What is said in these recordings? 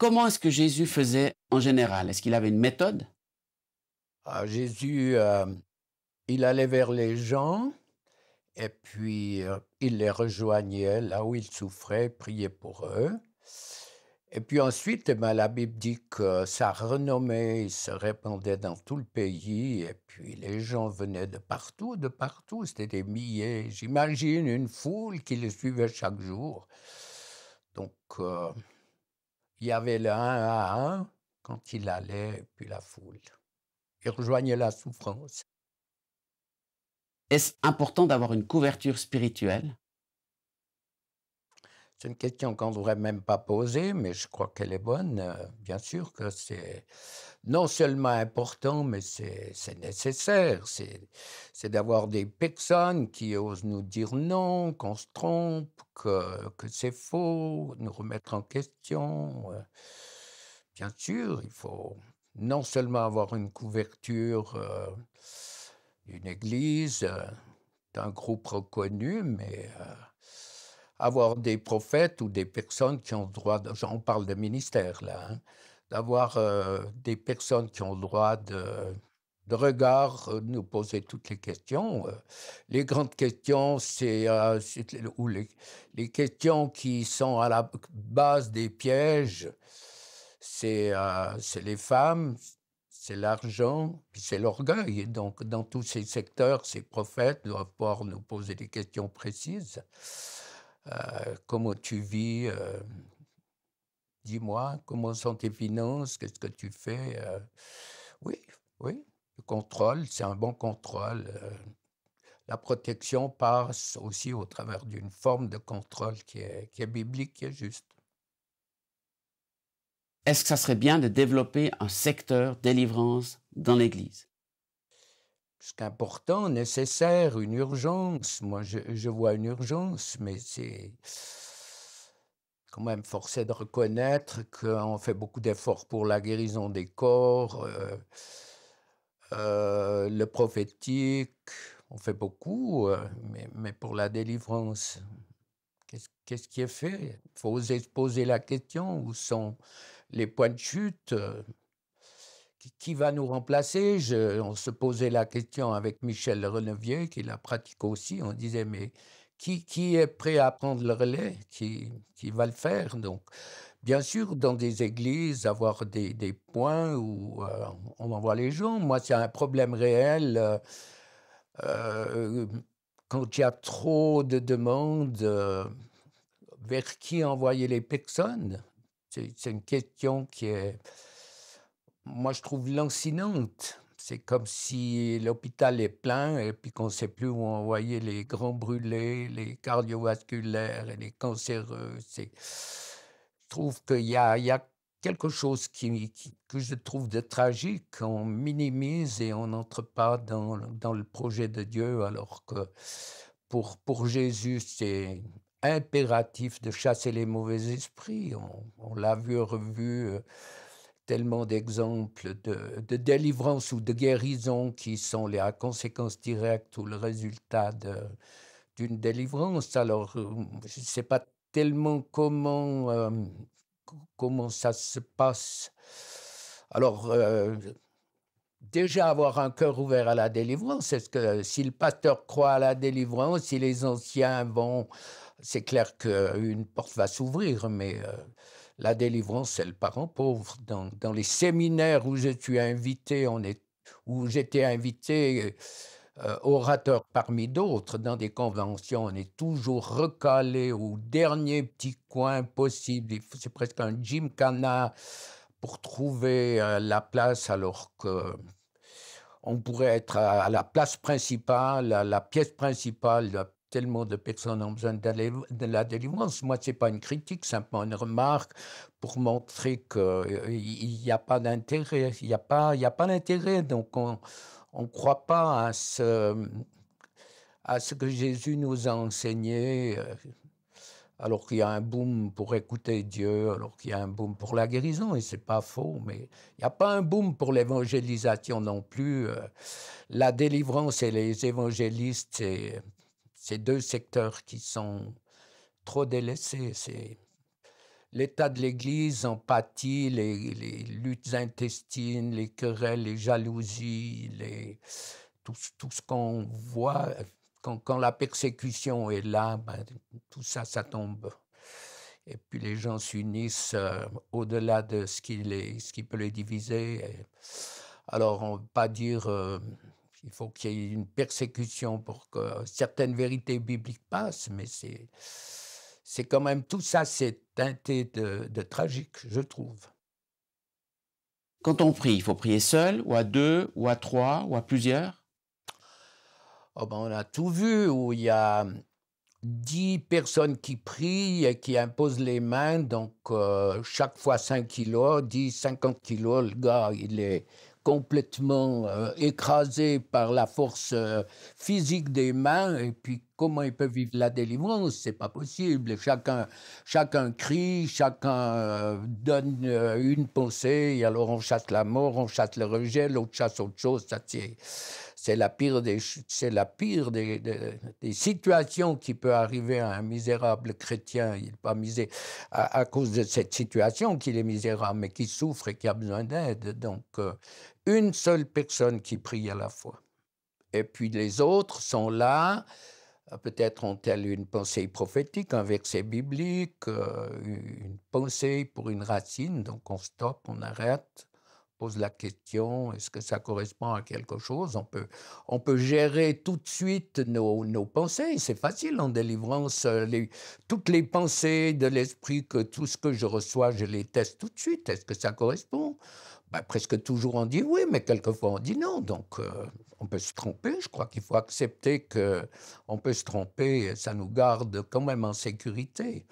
comment est-ce que Jésus faisait en général? Est-ce qu'il avait une méthode? Ah, Jésus, il allait vers les gens et puis, il les rejoignait là où ils souffraient, priait pour eux et puis ensuite, la Bible dit que sa renommée se répandait dans tout le pays et puis les gens venaient de partout, c'était des milliers. J'imagine une foule qui le suivait chaque jour. Donc, il y avait le un à un quand il allait et puis la foule. Il rejoignait la souffrance. Est-ce important d'avoir une couverture spirituelle? C'est une question qu'on ne devrait même pas poser, mais je crois qu'elle est bonne. Bien sûr que c'est non seulement important, mais c'est nécessaire. C'est d'avoir des personnes qui osent nous dire non, qu'on se trompe, que c'est faux, nous remettre en question. Bien sûr, il faut non seulement avoir une couverture, d'une église, d'un groupe reconnu, mais avoir des prophètes ou des personnes qui ont le droit de on parle de ministère là, hein, d'avoir, des personnes qui ont le droit de regard, nous poser toutes les questions. Les grandes questions, c'est ou les questions qui sont à la base des pièges, c'est les femmes, c'est l'argent, puis c'est l'orgueil. Donc dans tous ces secteurs, ces prophètes doivent pouvoir nous poser des questions précises. Comment tu vis? Dis-moi, comment sont tes finances? Qu'est-ce que tu fais? Oui, oui, le contrôle, c'est un bon contrôle. La protection passe aussi au travers d'une forme de contrôle qui est biblique, qui est juste. Est-ce que ça serait bien de développer un secteur délivrance dans l'Église? C'est important, nécessaire, une urgence. Moi, je vois une urgence, mais c'est quand même forcé de reconnaître qu'on fait beaucoup d'efforts pour la guérison des corps, le prophétique, on fait beaucoup, mais pour la délivrance, qu'est-ce qui est fait? Il faut oser se poser la question, où sont les points de chute? Qui va nous remplacer? On se posait la question avec Michel Renevier, qui la pratique aussi. On disait: «Mais qui est prêt à prendre le relais? Qui va le faire?» Donc, bien sûr, dans des églises, avoir des points où, on envoie les gens. Moi, c'est un problème réel, heu, quand il y a trop de demandes, vers qui envoyer les personnes? C'est une question qui est moi, je trouve lancinante. C'est comme si l'hôpital est plein et puis qu'on ne sait plus où envoyer les grands brûlés, les cardiovasculaires et les cancéreux. Je trouve qu'il y a quelque chose que je trouve de tragique. On minimise et on n'entre pas dans le projet de Dieu, alors que pour Jésus, c'est impératif de chasser les mauvais esprits. On l'a vu, revu, tellement d'exemples de délivrance ou de guérison qui sont les conséquences directes ou le résultat d'une délivrance. Alors, je ne sais pas tellement comment ça se passe. Alors, déjà avoir un cœur ouvert à la délivrance, est-ce que si le pasteur croit à la délivrance, si les anciens vont, c'est clair qu'une porte va s'ouvrir, mais la délivrance, c'est le parent pauvre. Dans les séminaires où je suis invité, où j'étais invité, orateur parmi d'autres, dans des conventions, on est toujours recalé au dernier petit coin possible. C'est presque un gymkhana pour trouver la place, alors que on pourrait être à la place principale, à la pièce principale. Il y a tellement de personnes ont besoin de la délivrance. Moi, c'est pas une critique, simplement une remarque pour montrer qu'il y a pas d'intérêt. Il y a pas d'intérêt. Donc, on croit pas à ce que Jésus nous a enseigné. Alors qu'il y a un boom pour écouter Dieu, alors qu'il y a un boom pour la guérison, et c'est pas faux, mais il n'y a pas un boom pour l'évangélisation non plus. La délivrance et les évangélistes, c'est deux secteurs qui sont trop délaissés. l'état de l'Église en pâtit, les luttes intestines, les querelles, les jalousies, tout ce qu'on voit quand la persécution est là, ben, tout ça, ça tombe. Et puis les gens s'unissent au-delà de ce qui peut les diviser. Alors, on ne veut pas dire qu'il faut qu'il y ait une persécution pour que certaines vérités bibliques passent, mais c'est quand même tout ça, c'est teinté de tragique, je trouve. Quand on prie, il faut prier seul, ou à deux, ou à trois, ou à plusieurs? Oh ben, on a tout vu où il y a 10 personnes qui prient et qui imposent les mains, donc chaque fois 5 kilos, 10, 50 kilos, le gars, il est complètement écrasé par la force physique des mains, et puis comment il peut vivre la délivrance? C'est pas possible. Chacun crie, chacun donne une pensée, et alors on chasse la mort, on chasse le rejet, l'autre chasse autre chose. Ça, c'est la pire des situations qui peut arriver à un misérable chrétien. Il n'est pas misé à cause de cette situation qu'il est misérable, mais qui souffre et qui a besoin d'aide. Donc, une seule personne qui prie à la fois. Et puis les autres sont là, peut-être ont-elles une pensée prophétique, un verset biblique, une pensée pour une racine, donc on stoppe, on arrête, pose la question, est-ce que ça correspond à quelque chose? On peut gérer tout de suite nos pensées, c'est facile en délivrance. Toutes les pensées de l'esprit, tout ce que je reçois, je les teste tout de suite. Est-ce que ça correspond? Ben, presque toujours on dit oui, mais quelquefois on dit non. Donc on peut se tromper. Je crois qu'il faut accepter qu'on peut se tromper, et ça nous garde quand même en sécurité.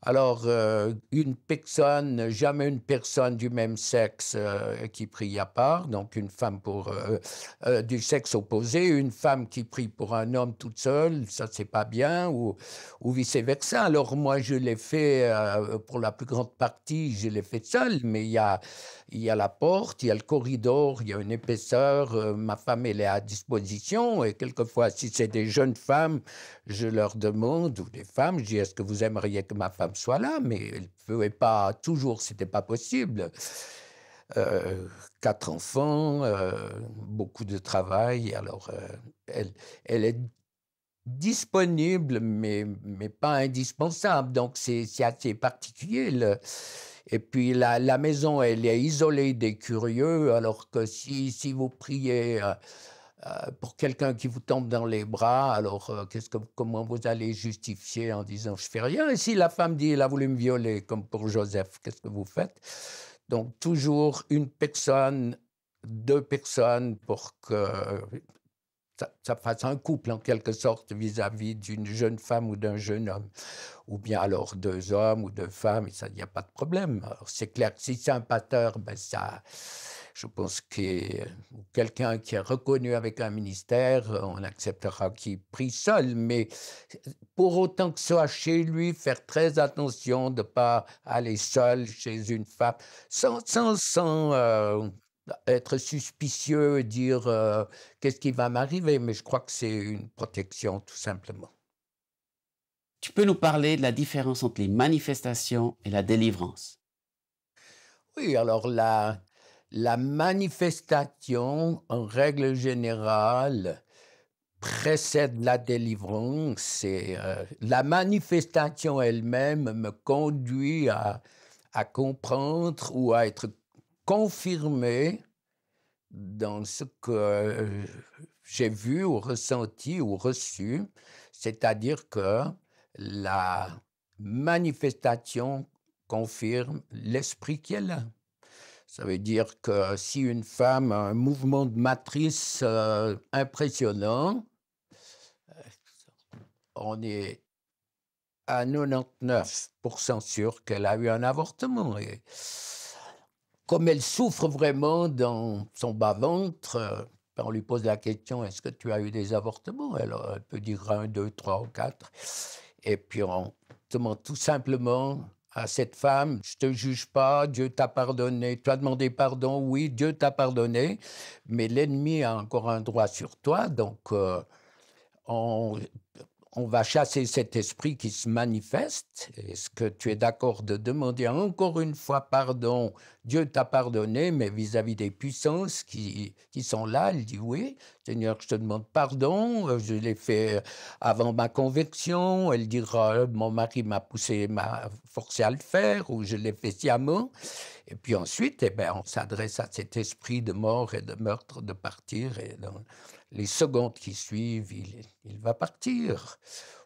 Alors, jamais une personne du même sexe qui prie à part, donc une femme du sexe opposé, une femme qui prie pour un homme toute seule, ça c'est pas bien, ou vice-versa. Alors moi je l'ai fait, pour la plus grande partie, je l'ai fait seul, mais il y a la porte, il y a le corridor, il y a une épaisseur, ma femme elle est à disposition, et quelquefois si c'est des jeunes femmes, je leur demande, ou des femmes, je dis, est-ce que vous aimeriez que ma femme soit là? Mais elle ne pouvait pas toujours, c'était pas possible. 4 enfants, beaucoup de travail, alors elle est disponible, mais pas indispensable, donc c'est assez particulier. Et puis la maison, elle est isolée des curieux, alors que si vous priez pour quelqu'un qui vous tombe dans les bras, alors comment vous allez justifier en disant je fais rien? Et si la femme dit elle a voulu me violer, comme pour Joseph, qu'est-ce que vous faites? Donc toujours une personne, 2 personnes pour que ça fasse un couple en quelque sorte vis-à-vis d'une jeune femme ou d'un jeune homme. Ou bien alors 2 hommes ou 2 femmes, et ça, il n'y a pas de problème. Alors c'est clair que si c'est un pasteur, ben ça, je pense que quelqu'un qui est reconnu avec un ministère, on acceptera qu'il prie seul, mais pour autant que ce soit chez lui, faire très attention de ne pas aller seul chez une femme, sans être suspicieux et dire qu'est-ce qui va m'arriver, mais je crois que c'est une protection tout simplement. Tu peux nous parler de la différence entre les manifestations et la délivrance? Oui, alors la manifestation, en règle générale, précède la délivrance, et la manifestation elle-même me conduit à comprendre ou à être confirmé dans ce que j'ai vu ou ressenti ou reçu, c'est-à-dire que la manifestation confirme l'esprit qui est là. Ça veut dire que si une femme a un mouvement de matrice impressionnant, on est à 99% sûr qu'elle a eu un avortement. Et comme elle souffre vraiment dans son bas-ventre, on lui pose la question, est-ce que tu as eu des avortements? Elle peut dire 1, 2, 3 ou 4. Et puis on demande tout simplement à cette femme, je te juge pas, Dieu t'a pardonné, tu as demandé pardon, oui, Dieu t'a pardonné, mais l'ennemi a encore un droit sur toi, donc on on va chasser cet esprit qui se manifeste. Est-ce que tu es d'accord de demander encore une fois pardon? Dieu t'a pardonné, mais vis-à-vis des puissances qui sont là, il dit oui, Seigneur, je te demande pardon, je l'ai fait avant ma conversion. Elle dira, mon mari m'a forcé à le faire, ou je l'ai fait sciemment. Et puis ensuite, eh ben, on s'adresse à cet esprit de mort et de meurtre de partir. Et dans les secondes qui suivent, il va partir.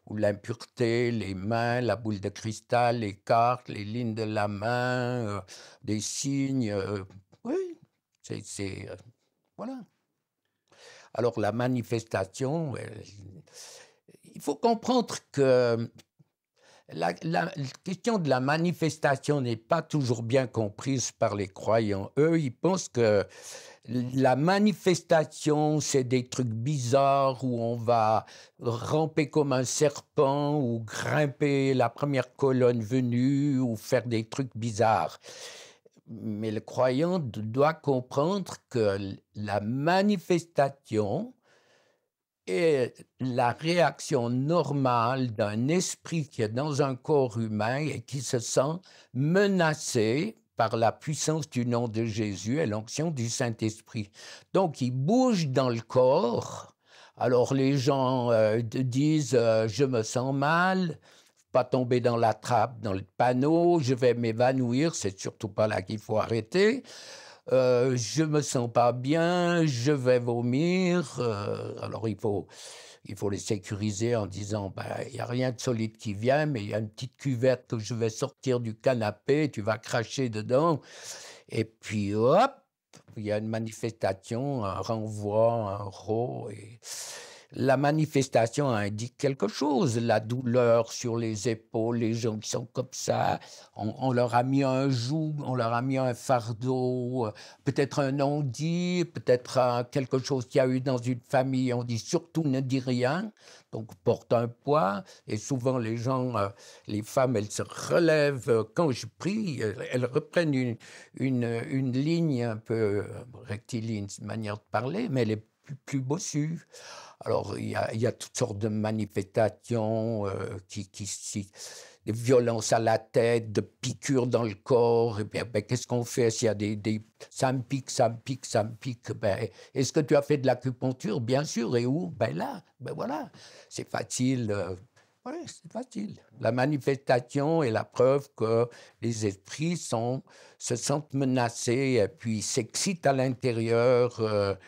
Ou l'impureté, les mains, la boule de cristal, les cartes, les lignes de la main, des signes. Oui, voilà. Alors la manifestation, il faut comprendre que la question de la manifestation n'est pas toujours bien comprise par les croyants. Eux, ils pensent que la manifestation, c'est des trucs bizarres où on va ramper comme un serpent ou grimper la première colonne venue ou faire des trucs bizarres. Mais le croyant doit comprendre que la manifestation est la réaction normale d'un esprit qui est dans un corps humain et qui se sent menacé par la puissance du nom de Jésus et l'onction du Saint-Esprit. Donc, il bouge dans le corps. Alors, les gens disent je me sens mal, pas tomber dans la trappe, dans le panneau, je vais m'évanouir, c'est surtout pas là qu'il faut arrêter. Je me sens pas bien, je vais vomir. Alors il faut les sécuriser en disant, ben, il n'y a rien de solide qui vient, mais il y a une petite cuvette que je vais sortir du canapé, tu vas cracher dedans. Et puis hop, il y a une manifestation, un renvoi, un rot. Et la manifestation indique quelque chose, la douleur sur les épaules, les gens qui sont comme ça, on leur a mis un joug, on leur a mis un fardeau, peut-être un non-dit, peut-être quelque chose qu'il y a eu dans une famille, on dit surtout ne dis rien, donc porte un poids, et souvent les gens, les femmes, elles se relèvent quand je prie, elles reprennent une ligne un peu rectiligne, c'est une manière de parler, mais elle est plus bossue. Alors, il y a toutes sortes de manifestations de violences à la tête, de piqûres dans le corps. Et bien, qu'est-ce qu'on fait s'il y a ça me pique, ça me pique, ça me pique? Ben, est-ce que tu as fait de l'acupuncture? Bien sûr. Et où? Ben là, ben voilà. C'est facile. Oui, c'est facile. La manifestation est la preuve que les esprits se sentent menacés et puis s'excitent à l'intérieur.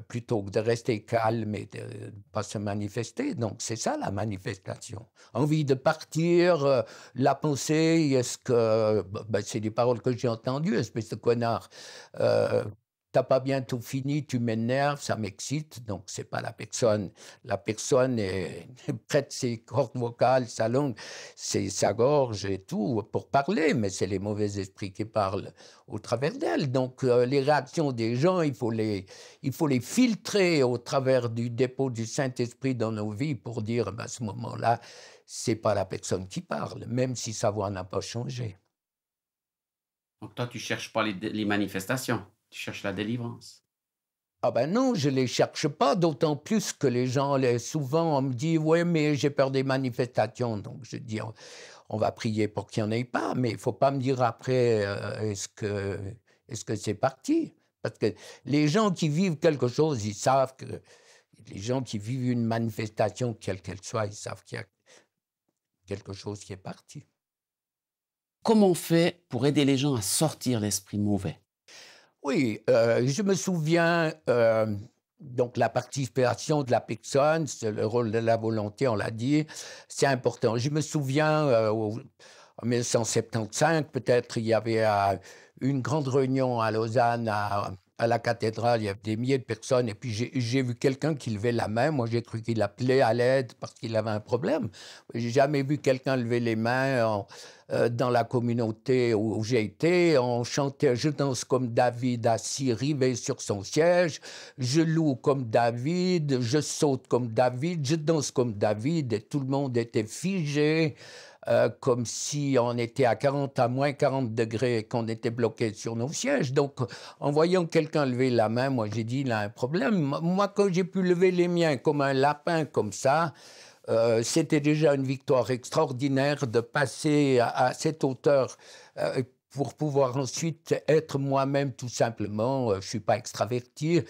Plutôt que de rester calme et de ne pas se manifester. Donc, c'est ça la manifestation. Envie de partir, la pensée, est-ce que... Ben, c'est des paroles que j'ai entendues, espèce de connard. T'as pas bien tout fini, tu m'énerves, ça m'excite, donc c'est pas la personne. La personne prête ses cordes vocales, sa langue, c'est sa gorge et tout pour parler, mais c'est les mauvais esprits qui parlent au travers d'elle. Donc les réactions des gens, il faut les filtrer au travers du dépôt du Saint-Esprit dans nos vies pour dire, ben, à ce moment-là, c'est pas la personne qui parle, même si sa voix n'a pas changé. Donc toi, tu cherches pas les manifestations, tu cherches la délivrance. Ah ben non, je les cherche pas, d'autant plus que les gens, souvent, on me dit « Ouais, mais j'ai peur des manifestations. » Donc je dis on va prier pour qu'il n'y en ait pas, mais il faut pas me dire après est-ce que c'est parti? Parce que les gens qui vivent quelque chose, ils savent que... Les gens qui vivent une manifestation, quelle qu'elle soit, ils savent qu'il y a quelque chose qui est parti. Comment on fait pour aider les gens à sortir l'esprit mauvais? Oui, je me souviens, donc la participation de la personne, c'est le rôle de la volonté, on l'a dit, c'est important. Je me souviens, en 1975, peut-être, il y avait une grande réunion à Lausanne, à la cathédrale, il y avait des milliers de personnes, et puis j'ai vu quelqu'un qui levait la main. Moi, j'ai cru qu'il appelait à l'aide parce qu'il avait un problème. J'ai jamais vu quelqu'un lever les mains dans la communauté où j'ai été. On chantait « Je danse comme David assis, rivé sur son siège. Je loue comme David, je saute comme David, je danse comme David. » Et tout le monde était figé. Comme si on était à moins 40 degrés et qu'on était bloqué sur nos sièges. Donc, en voyant quelqu'un lever la main, moi, j'ai dit, il a un problème. Moi, quand j'ai pu lever les miens comme un lapin, comme ça, C'était déjà une victoire extraordinaire de passer à cette hauteur pour pouvoir ensuite être moi-même tout simplement. Je ne suis pas extraverti.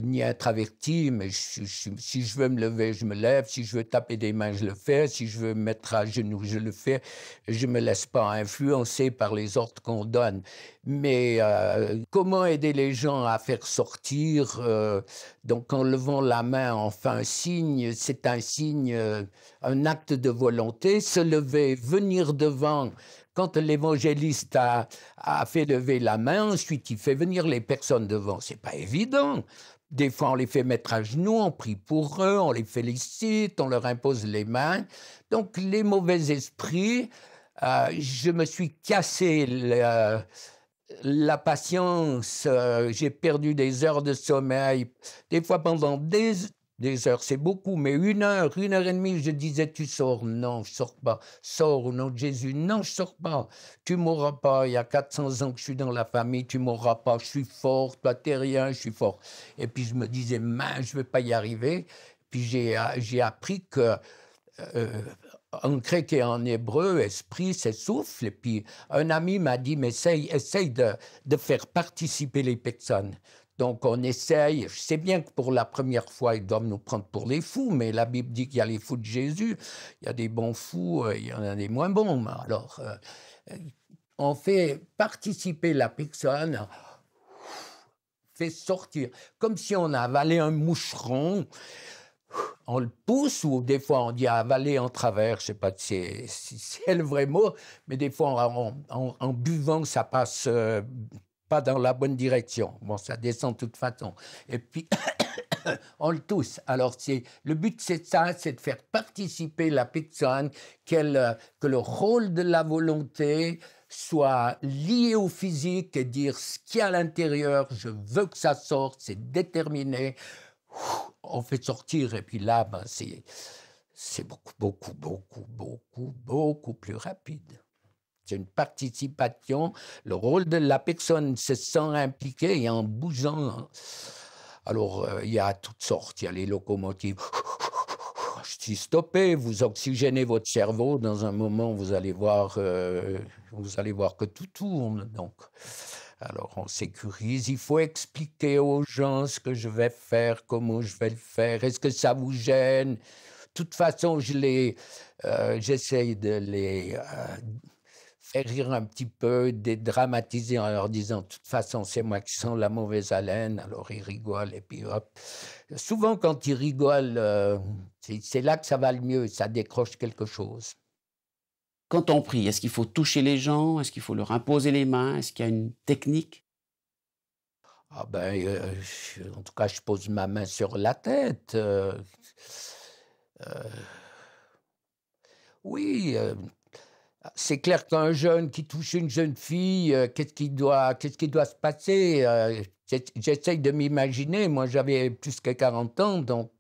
Ni introverti, mais si je veux me lever, je me lève. Si je veux taper des mains, je le fais. Si je veux me mettre à genoux, je le fais. Je ne me laisse pas influencer par les ordres qu'on donne. Mais comment aider les gens à faire sortir donc en levant la main, on fait un signe, c'est un signe, un acte de volonté. Se lever, venir devant. Quand l'évangéliste a fait lever la main, ensuite il fait venir les personnes devant. C'est pas évident. Des fois, on les fait mettre à genoux, on prie pour eux, on les félicite, on leur impose les mains. Donc, les mauvais esprits, je me suis cassé la patience, j'ai perdu des heures de sommeil, des fois pendant des heures, c'est beaucoup, mais 1 heure et demie, je disais, tu sors, non, je sors pas, sors au nom de Jésus, non, je sors pas, tu mourras pas, il y a 400 ans que je suis dans la famille, tu mourras pas, je suis fort, toi t'es rien, je suis fort. Et puis je me disais, mince, je vais pas y arriver, puis j'ai appris que en grec et en hébreu, esprit, c'est souffle. Et puis, un ami m'a dit, mais essaye de faire participer les personnes. Donc, on essaye. Je sais bien que pour la première fois, ils doivent nous prendre pour les fous, mais la Bible dit qu'il y a les fous de Jésus. Il y a des bons fous, il y en a des moins bons. Alors, on fait participer la personne, fait sortir, comme si on avalait un moucheron. On le pousse, ou des fois on dit avaler en travers, je ne sais pas si c'est le vrai mot, mais des fois en buvant, ça passe pas dans la bonne direction. Bon, ça descend de toute façon. Et puis, on le tousse. Alors, le but, c'est ça, c'est de faire participer la personne, que le rôle de la volonté soit lié au physique et dire ce qu'il y a à l'intérieur, je veux que ça sorte, c'est déterminé. On fait sortir, et puis là, ben, c'est beaucoup plus rapide. C'est une participation. Le rôle de la personne se sent impliqué et en bougeant. Alors, il y a toutes sortes. Il y a les locomotives. Je dis stoppez, vous oxygénez votre cerveau. Dans un moment, vous allez voir que tout tourne. Donc, alors, on sécurise. Il faut expliquer aux gens ce que je vais faire, comment je vais le faire. Est-ce que ça vous gêne? De toute façon, j'essaye de les faire rire un petit peu, dédramatiser en leur disant, de toute façon, c'est moi qui sens la mauvaise haleine. Alors, ils rigolent et puis hop. Souvent, quand ils rigolent, c'est là que ça va le mieux, ça décroche quelque chose. Quand on prie, est-ce qu'il faut toucher les gens? Est-ce qu'il faut leur imposer les mains? Est-ce qu'il y a une technique? Ah ben, en tout cas, je pose ma main sur la tête. Oui, c'est clair qu'un jeune qui touche une jeune fille, qu'est-ce qui doit se passer? J'essaye de m'imaginer. Moi, j'avais plus que 40 ans, donc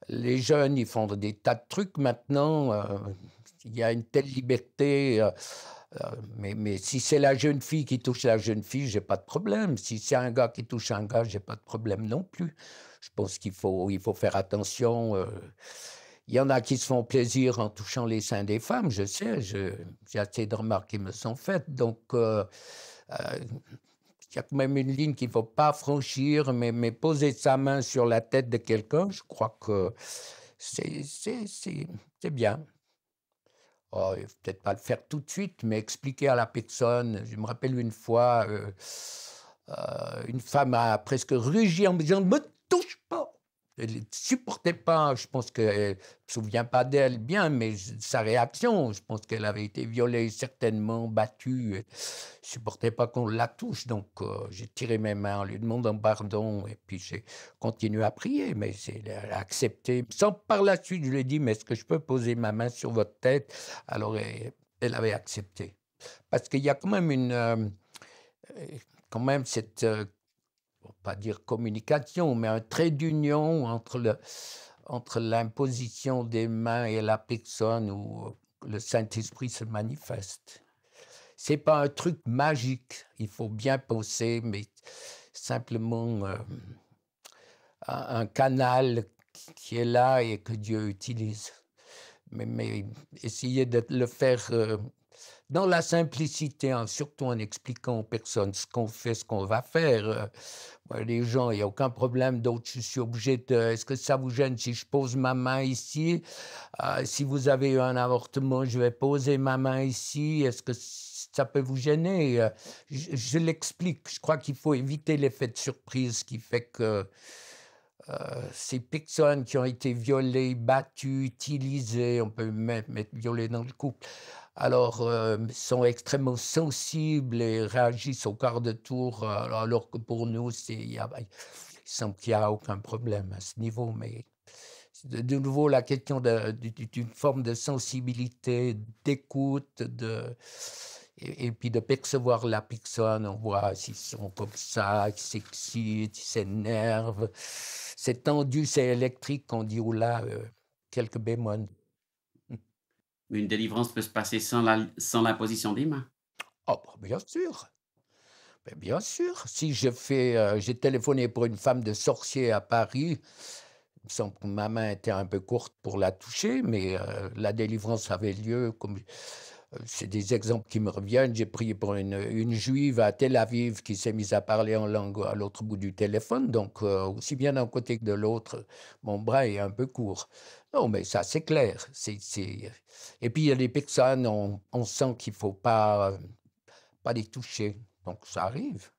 les jeunes, ils font des tas de trucs maintenant. Il y a une telle liberté. Mais si c'est la jeune fille qui touche la jeune fille, j'ai pas de problème. Si c'est un gars qui touche un gars, j'ai pas de problème non plus. Je pense qu'il faut faire attention. Il y en a qui se font plaisir en touchant les seins des femmes, je sais. J'ai assez de remarques qui me sont faites. Donc, il y a quand même une ligne qu'il ne faut pas franchir, mais poser sa main sur la tête de quelqu'un, je crois que c'est bien. Oh, il ne faut peut-être pas le faire tout de suite, mais expliquer à la personne. Je me rappelle une fois, une femme a presque rugi en me disant « Ne me touche pas !» Elle ne supportait pas, je pense qu'elle ne se souvient pas d'elle bien, mais sa réaction, je pense qu'elle avait été violée, certainement battue. Elle ne supportait pas qu'on la touche, donc j'ai tiré mes mains en lui demandant pardon, et puis j'ai continué à prier, mais elle a accepté. Sans par la suite, je lui ai dit, mais est-ce que je peux poser ma main sur votre tête? Alors elle avait accepté. Parce qu'il y a quand même cette on va pas dire communication, mais un trait d'union entre l'imposition des mains et la personne où le Saint-Esprit se manifeste. C'est pas un truc magique, il faut bien penser, mais simplement un canal qui est là et que Dieu utilise. Mais essayer de le faire, dans la simplicité, hein, surtout en expliquant aux personnes ce qu'on fait, ce qu'on va faire. Moi, les gens, il y a aucun problème, d'autres, je suis obligé de: «Est-ce que ça vous gêne si je pose ma main ici? Si vous avez eu un avortement, je vais poser ma main ici. Est-ce que ça peut vous gêner?» Je l'explique. Je crois qu'il faut éviter l'effet de surprise qui fait que, ces personnes qui ont été violées, battues, utilisées, on peut même mettre violées dans le couple, alors, sont extrêmement sensibles et réagissent au quart de tour, alors que pour nous, il semble qu'il y a aucun problème à ce niveau. Mais c'est de nouveau la question d'une forme de sensibilité, d'écoute, et puis de percevoir la personne. On voit s'ils sont comme ça, qu'ils s'excitent, ils s'énervent. C'est tendu, c'est électrique, on dit: «Ouh là, quelques bémols». Une délivrance peut se passer sans l'imposition des mains. Oh bah, bien sûr, beh, bien sûr. Si j'ai téléphoné pour une femme de sorcier à Paris, il me semble que ma main était un peu courte pour la toucher, mais la délivrance avait lieu comme c'est des exemples qui me reviennent. J'ai prié pour une juive à Tel Aviv qui s'est mise à parler en langue à l'autre bout du téléphone, donc aussi bien d'un côté que de l'autre, mon bras est un peu court. Non, mais ça, c'est clair. Et puis il y a des personnes, on sent qu'il faut pas les toucher, donc ça arrive.